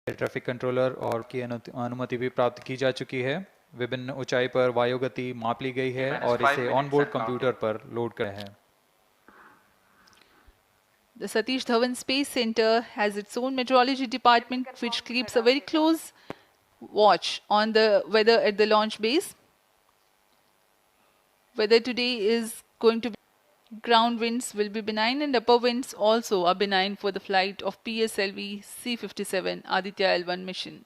Traffic controller और की अनुमति भी प्राप्त की जा चुकी है। विभिन्न ऊंचाई पर वायु गति माप ली गई है और इसे ऑनबोर्ड कंप्यूटर पर लोड कर है। The Satish Dhawan Space Center has its own meteorology department which keeps a very close watch on the weather at the launch base. Weather today is going to be ground winds will be benign and upper winds also are benign for the flight of PSLV C-57 Aditya L1 mission.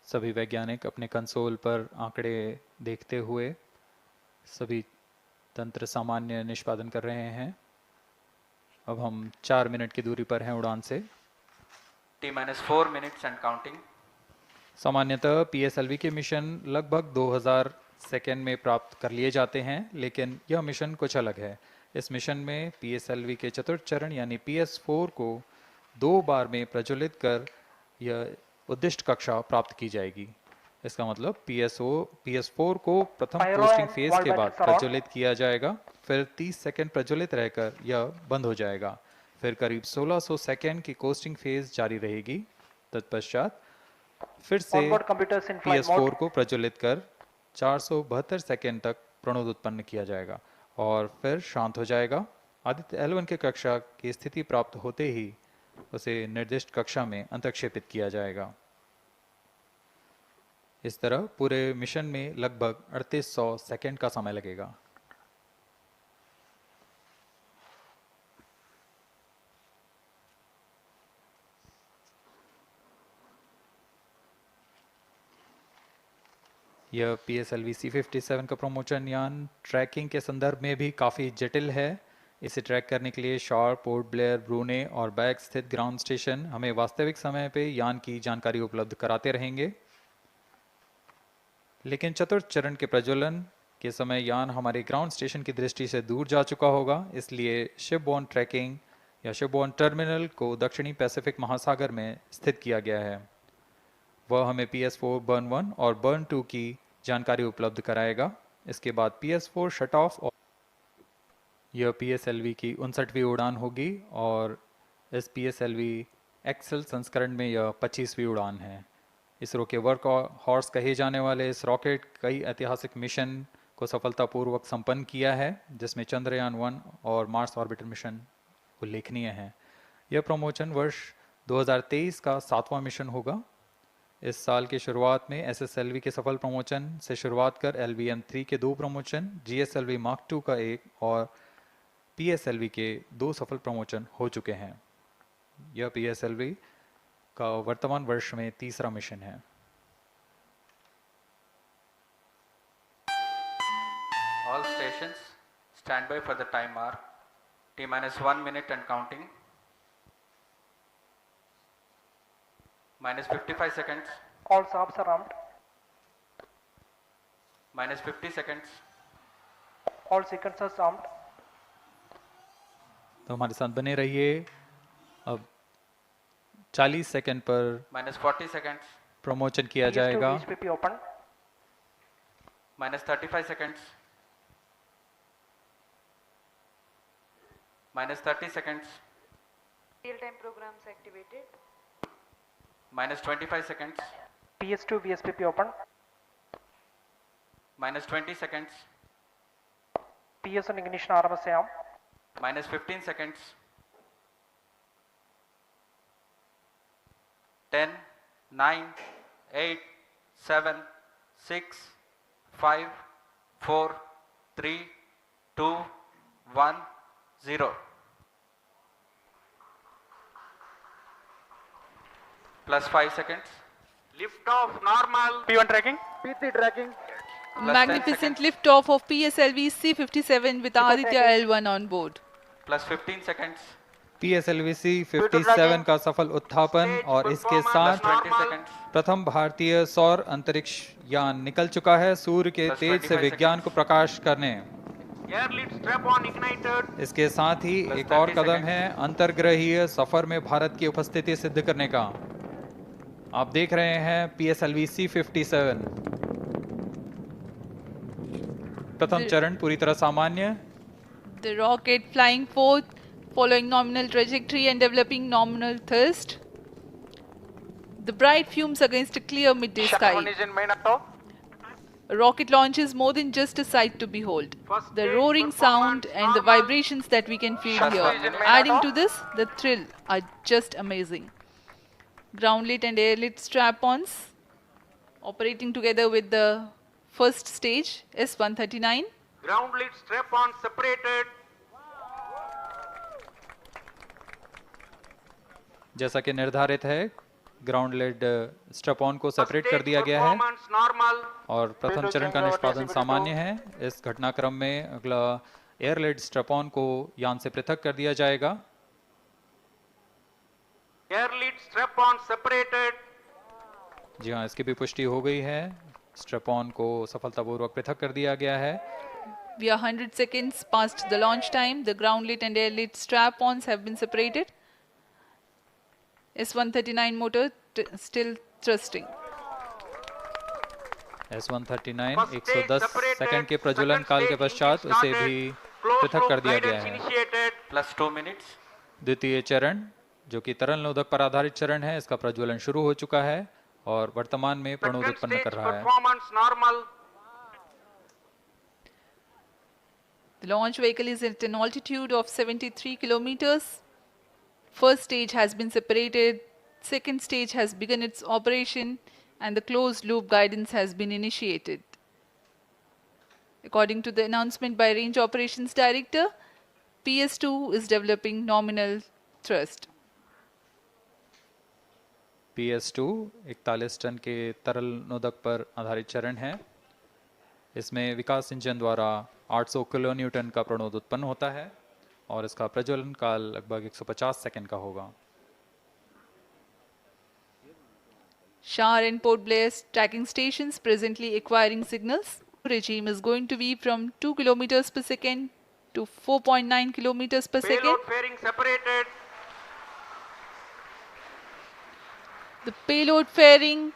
सभी वैज्ञानिक अपने console पर आंकड़े देखते हुए सभी तंत्र सामान्य निष्पादन कर रहे हैं। अब हम 4 मिनट की दूरी पर हैं उड़ान से। T-4 minutes and counting. सामान्यतः PSLV के मिशन लगभग 2000 सेकेंड में प्राप्त कर लिए जाते हैं, लेकिन यह मिशन कुछ अलग है। इस मिशन में PSLV के चतुर्थ चरण यानी PS4 को 2 बार में प्रज्वलित कर यह उद्दिष्ट कक्षा प्राप्त की जाएगी। इसका मतलब PS4 को प्रथम कोस्टिंग फेज के बाद प्रज्वलित किया जाएगा, फिर 30 सेकेंड प्रज्वलित रहकर यह बंद हो जाएगा, फिर करीब 1600 सेकेंड की कोस्टिंग फेज जारी रहेगी। तत्पश्चात फिर से PS4 को प्रज्वलित कर 472 सेकेंड तक प्रणोद उत्पन्न किया जाएगा और फिर शांत हो जाएगा। आदित्य L1 के कक्षा की स्थिति प्राप्त होते ही उसे निर्दिष्ट कक्षा में अंतक्षेपित किया जाएगा। इस तरह पूरे मिशन में लगभग 3800 सेकेंड का समय लगेगा। यह PSLV C-57 का प्रमोशन यान ट्रैकिंग के संदर्भ में भी काफ़ी जटिल है। इसे ट्रैक करने के लिए शॉर, पोर्ट ब्लेयर, ब्रूने और बैग स्थित ग्राउंड स्टेशन हमें वास्तविक समय पे यान की जानकारी उपलब्ध कराते रहेंगे। लेकिन चतुर्थ चरण के प्रज्वलन के समय यान हमारे ग्राउंड स्टेशन की दृष्टि से दूर जा चुका होगा, इसलिए शिपबोर्न ट्रैकिंग या शिपबोर्न टर्मिनल को दक्षिणी पैसिफिक महासागर में स्थित किया गया है। वह हमें PS4 बर्न 1 और बर्न 2 की जानकारी उपलब्ध कराएगा। इसके बाद PS4 शट ऑफ और यह PSLV की 59वीं उड़ान होगी और इस PSLV एक्सेल संस्करण में यह 25वीं उड़ान है। इसरो के वर्क हॉर्स कहे जाने वाले इस रॉकेट कई ऐतिहासिक मिशन को सफलतापूर्वक संपन्न किया है, जिसमें चंद्रयान 1 और मार्स ऑर्बिटर मिशन उल्लेखनीय हैं। यह प्रमोशन वर्ष 2023 का 7वां मिशन होगा। इस साल की शुरुआत में SSLV के सफल प्रमोशन से शुरुआत कर LVM-3 के 2 प्रमोशन, GSLV Mark II का 1 और PSLV के 2 सफल प्रमोशन हो चुके हैं। यह PSLV का वर्तमान वर्ष में 3रा मिशन है। All stations stand by for the time mark. T-1 minute and counting. -55 seconds. All stops are armed. -50 seconds. All sequencers armed. तो हमारे साथ बने रहिए। अब 40 सेकंड पर -40 seconds. प्रमोशन किया जाएगा। VSPP open. -35 seconds. -30 seconds. Real-time programs activated. -25 seconds. PS2 VSPP open. -20 seconds. PS1 ignition RMS arm. -15 seconds. 10, 9, 8, 7, 6, 5, 4, 3, 2, 1, 0. +5 seconds. Lift off normal. P1 tracking. PT tracking. Magnificent liftoff of PSLV C-57 with Aditya L1 on board. +15 seconds. PSLV C-57 का सफल उत्थापन और इसके साथ +20 seconds. प्रथम भारतीय सौर अंतरिक्ष यान निकल चुका है सूर्य के Plus तेज से 25 विज्ञान को प्रकाश करने। Air lead strap on ignited. इसके साथ ही Plus एक और 30 कदम seconds. है अंतर्ग्रहीय सफर में भारत की उपस्थिति सिद्ध करने का। आप देख रहे हैं PSLV C-57 प्रथम चरण पूरी तरह सामान्य, The rocket flying forth, following nominal trajectory and developing nominal thrust. The bright fumes against a clear midday Shaft sky. one is in main auto. A rocket launch is more than just a sight to behold. First The stage roaring sound performance and the normal. vibrations that we can feel Shaft here, one is in main adding auto. to this, the thrill are just amazing. Ground-lit and air-lit strap-ons operating together with the first stage, S-139. Ground lit strap on separated. जैसा कि निर्धारित है, ground lead स्ट्रप on को First separate कर stage दिया गया है performance normal. और प्रथम चरण का निष्पादन सामान्य है। इस घटनाक्रम में अगला एयर लेड स्ट्रप ऑन को यान से पृथक कर दिया जाएगा। Air lit strap on separated. जी हाँ, इसकी भी पुष्टि हो गई है। स्ट्रप ऑन को सफलतापूर्वक पृथक कर दिया गया है। We are 100 seconds past the launch time. The ground-lit and air-lit strap-ons have been separated. S-139 motor still thrusting. S-139 First stage 110 separated. Second के प्रज्वलन Second काल के stage पश्चात engine उसे started. भी Closed पृथक loop कर दिया गया guidance है। initiated. Plus 2 minutes. द्वितीय चरण जो कि तरल नोदक पर आधारित चरण है, इसका प्रज्वलन शुरू हो चुका है और वर्तमान में प्रणोद Second उत्पन्न stage कर रहा है। performance normal. The launch vehicle is at an altitude of 73 kilometers. First stage has been separated. Second stage has begun its operation and the closed loop guidance has been initiated. According to the announcement by Range Operations Director, PS2 is developing nominal thrust. PS2 41 ton के तरल नोदक पर आधारित चरण है। इसमें विकास engine द्वारा 800 kilo Newton का प्रणोद उत्पन्न होता है और इसका प्रज्वलन काल लगभग 150 सेकंड का होगा। Shar and Port Blair tracking stations presently acquiring signals. Regime is going to be from 2 kilometers per second to 4.9 kilometers per second. Payload fairing separated. The payload fairing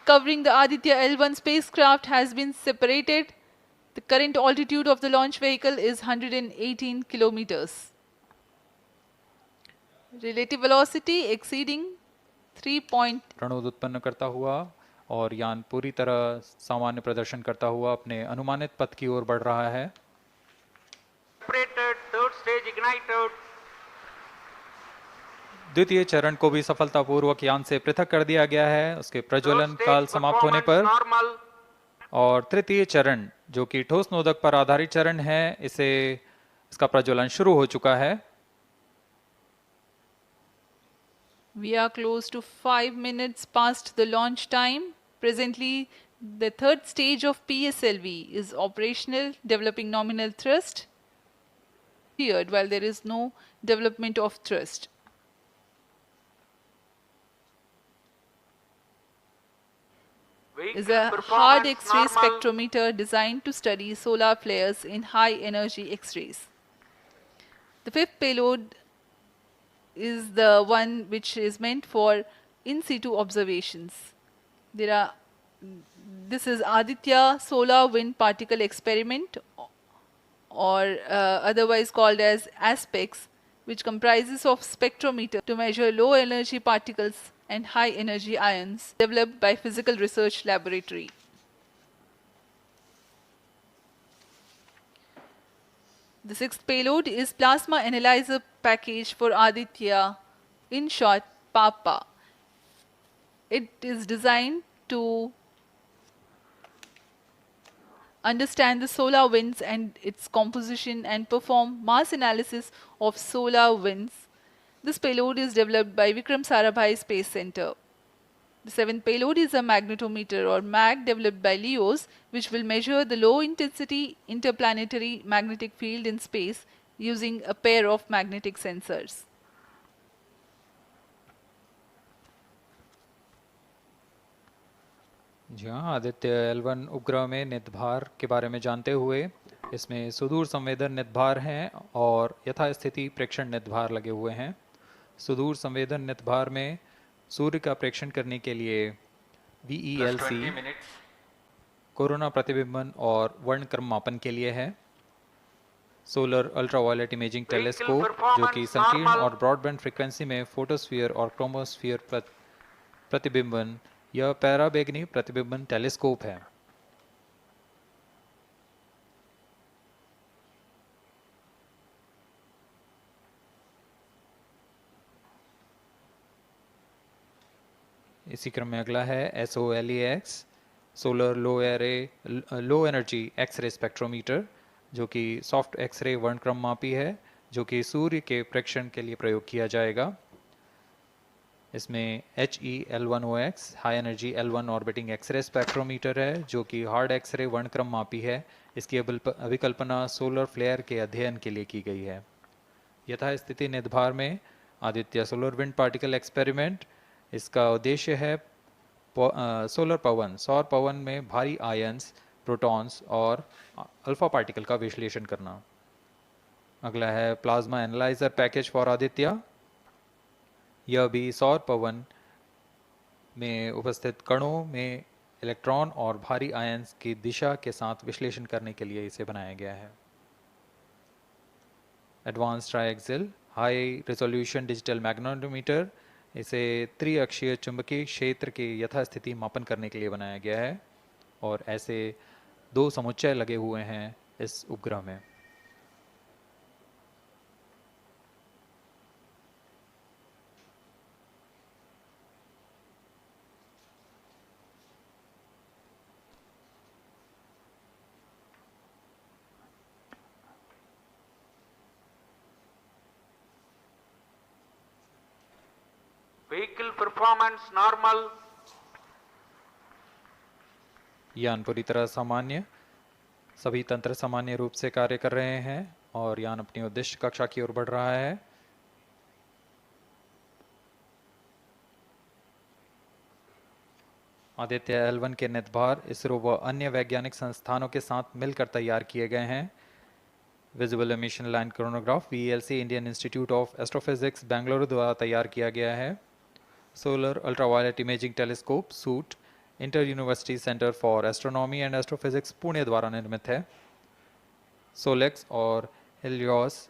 covering the Aditya L1 spacecraft has been separated. The current altitude of the launch vehicle is 118 kilometers. Relative velocity exceeding 3. प्रणोद उत्पन्न करता हुआ और यान पूरी तरह सामान्य प्रदर्शन करता हुआ अपने अनुमानित पथ की ओर बढ़ रहा है। Separated. Third stage ignited. द्वितीय चरण को भी सफलतापूर्वक यान से पृथक कर दिया गया है उसके प्रज्वलन Third काल stage समाप्त होने पर। performance normal. और तृतीय चरण जो कि ठोस नोदक पर आधारित चरण है, इसका प्रज्वलन शुरू हो चुका है। We are close to 5 minutes past the launch time. Presently, the third stage of PSLV is operational, developing nominal thrust. Here, while there is no development of thrust. Is Vehicle a hard performance X-ray normal. spectrometer designed to study solar flares in high energy X-rays. The fifth payload is the one which is meant for in situ observations. This is Aditya Solar Wind Particle Experiment, or otherwise called as ASPEX, which comprises of spectrometer to measure low energy particles and high energy ions, developed by Physical Research Laboratory. The sixth payload is Plasma Analyzer Package for Aditya, in short PAPA. It is designed to understand the solar winds and its composition and perform mass analysis of solar winds. This payload is developed by Vikram Sarabhai Space Center. The seventh payload is a magnetometer or MAG developed by LEOS, which will measure the low intensity interplanetary magnetic field in space using a pair of magnetic sensors. जी हाँ, Aditya L1 उपग्रह में नितभार के बारे में जानते हुए इसमें सुदूर संवेदन नितभार हैं और यथास्थिति प्रेक्षण नितभार लगे हुए हैं। सुदूर संवेदन नितभार में सूर्य का प्रेक्षण करने के लिए Plus VELC 20 minutes. कोरोना प्रतिबिंबन और वर्णक्रम मापन के लिए है। Solar ultraviolet imaging Vehicle telescope जो performance कि संकीर्ण normal. और ब्रॉडबैंड फ्रीक्वेंसी में फोटोस्फीयर और क्रोमोस्फीयर प्रतिबिंबन यह पैराबैंगनी प्रतिबिंबन टेलीस्कोप है। इसी क्रम में अगला है SOLEX solar low energy x ray spectrometer जो कि सॉफ्ट एक्सरे वर्णक्रम मापी है जो कि सूर्य के प्रेक्षण के लिए प्रयोग किया जाएगा। इसमें HEL1OX high energy L1 orbiting x ray spectrometer है जो कि हार्ड एक्सरे वर्णक्रम मापी है। इसकी अभिकल्पना सोलर फ्लेयर के अध्ययन के लिए की गई है। यथास्थिति निदभार में Aditya solar wind particle experiment, इसका उद्देश्य है सोलर पवन सौर पवन में भारी आयंस प्रोटॉन्स और अल्फा पार्टिकल का विश्लेषण करना। अगला है plasma analyser package for Aditya. यह भी सौर पवन में उपस्थित कणों में इलेक्ट्रॉन और भारी आयंस की दिशा के साथ विश्लेषण करने के लिए इसे बनाया गया है। Advance triaxial high resolution digital magnetometer, इसे त्रिअक्षीय चुंबकीय क्षेत्र के यथास्थिति मापन करने के लिए बनाया गया है और ऐसे 2 समुच्चय लगे हुए हैं इस उपग्रह में। Vehicle performance normal. यान पूरी तरह सामान्य, सभी तंत्र सामान्य रूप से कार्य कर रहे हैं और यान अपनी उद्दिष्ट कक्षा की ओर बढ़ रहा है। आदित्य L1 के निदभार इसरो व अन्य वैज्ञानिक संस्थानों के साथ मिलकर तैयार किए गए हैं। Visible emission line chronograph VELC Indian institute of astrophysics Bengaluru द्वारा तैयार किया गया है। Solar ultraviolet imaging telescope suit inter university centre for astronomy and astrophysics Pune द्वारा निर्मित है। सोलेक्स और हेलियोस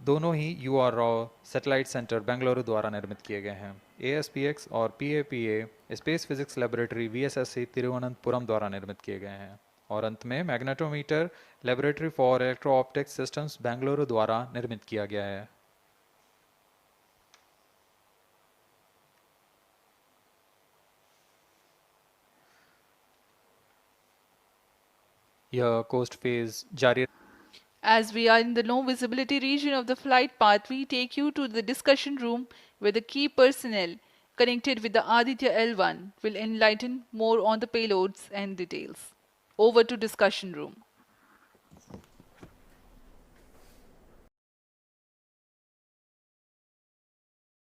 दोनों ही UR Rao satellite centre Bengaluru द्वारा निर्मित किए गए हैं। ASPX और PAPA space physics laboratory VSSC Thiruvananthapuram द्वारा निर्मित किए गए हैं। और अंत में magnetometer laboratory for electro optics systems Bengaluru द्वारा निर्मित किया गया है। यह कोस्ट फेज जारी। As we are in the low visibility region of the flight path, we take you to the discussion room where the key personnel connected with the Aditya L1 will enlighten more on the payloads and details. Over to discussion room.